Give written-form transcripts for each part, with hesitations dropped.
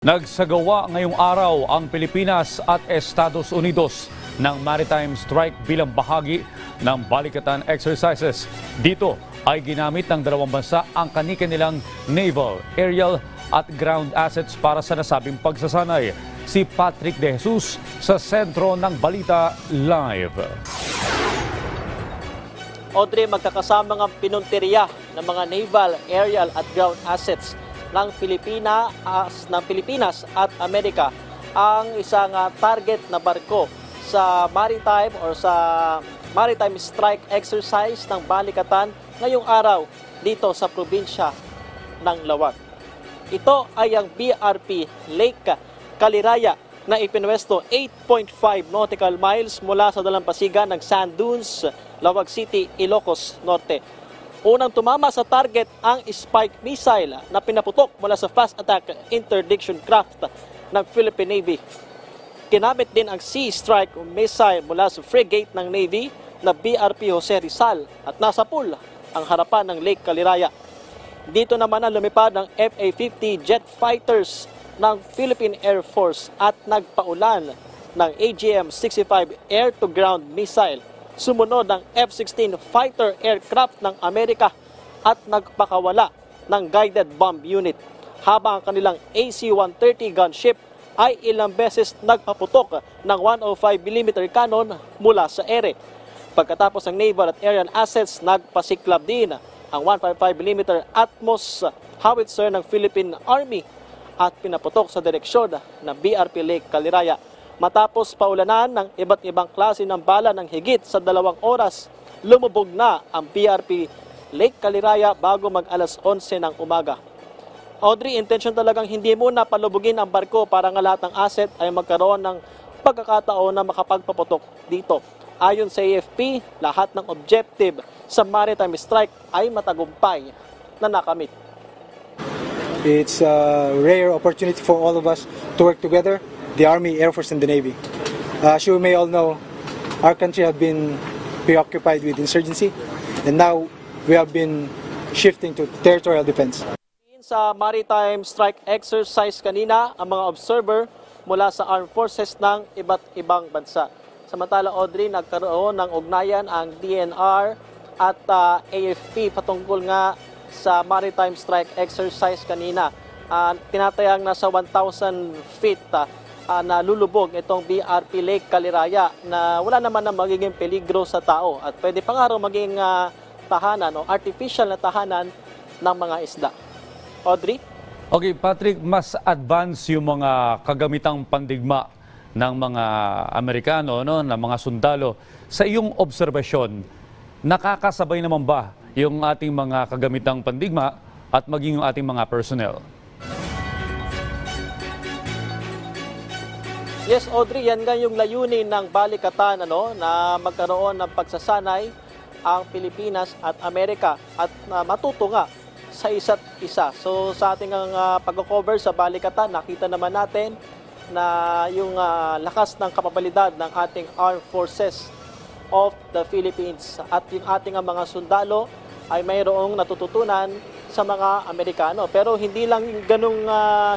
Nagsagawa ngayong araw ang Pilipinas at Estados Unidos ng maritime strike bilang bahagi ng balikatan exercises. Dito ay ginamit ng dalawang bansa ang kani-kanilang naval, aerial at ground assets para sa nasabing pagsasanay. Si Patrick De Jesus sa sentro ng Balita Live. Audrey, magkakasama ng pinunteriya ng mga naval, aerial at ground assets ng Pilipinas at Amerika ang isang target na barko sa maritime strike exercise ng balikatan ngayong araw dito sa probinsya ng Lawag. Ito ay ang BRP Lake Caliraya na ipinwesto 8.5 nautical miles mula sa dalampasigan ng Sand Dunes, Lawag City, Ilocos Norte. Unang tumama sa target ang Spike missile na pinaputok mula sa fast attack interdiction craft ng Philippine Navy. Kinamit din ang Sea Strike missile mula sa frigate ng Navy na BRP Jose Rizal at nasa pool ang harapan ng Lake Caliraya. Dito naman ang lumipad ng FA-50 jet fighters ng Philippine Air Force at nagpaulan ng AGM-65 air-to-ground missile. Sumunod ang F-16 fighter aircraft ng Amerika at nagpakawala ng guided bomb unit, habang ang kanilang AC-130 gunship ay ilang beses nagpaputok ng 105mm cannon mula sa ere. Pagkatapos ng naval at aerial assets, nagpasiklab din ang 155mm Atmos howitzer ng Philippine Army at pinaputok sa direksyon ng BRP Lake Caliraya. Matapos paulanan ng iba't ibang klase ng bala ng higit sa 2 oras, lumubog na ang BRP Lake Caliraya bago mag-alas 11 ng umaga. Audrey, intention talagang hindi muna palubugin ang barko para nga lahat ng asset ay magkaroon ng pagkakataon na makapagpaputok dito. Ayon sa AFP, lahat ng objective sa maritime strike ay matagumpay na nakamit. It's a rare opportunity for all of us to work together, the Army, Air Force, and the Navy. As you may all know, our country have been preoccupied with insurgency, and now we have been shifting to territorial defense. Sa maritime strike exercise kanina, ang mga observer mula sa armed forces ng iba't ibang bansa. Samantala, Audrey, nagkaroon ng ugnayan ang DNR at AFP patungkol nga sa maritime strike exercise kanina. Tinatayang nasa 1,000 feet na lulubog itong BRP Lake Caliraya na wala naman na magiging peligro sa tao at pwede pa nga raw maging tahanan o artificial na tahanan ng mga isda. Audrey? Okay, Patrick, mas advanced yung mga kagamitang pandigma ng mga Amerikano, no, ng mga sundalo. Sa iyong obserbasyon, nakakasabay naman ba yung ating mga kagamitang pandigma at maging yung ating mga personnel? Yes, Audrey, yan nga yung layunin ng balikatan na magkaroon ng pagsasanay ang Pilipinas at Amerika at matuto nga sa isa't isa. So sa ating pag-cover sa balikatan, nakita naman natin na yung lakas ng kapabilidad ng ating Armed Forces of the Philippines at yung ating mga sundalo ay mayroong natututunan sa mga Amerikano. Pero hindi lang ganung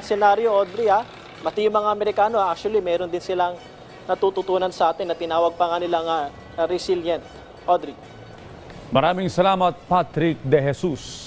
senaryo, Audrey, Mati yung mga Amerikano, actually, meron din silang natututunan sa atin na tinawag pa nga nilang resilient. Audrey. Maraming salamat, Patrick De Jesus.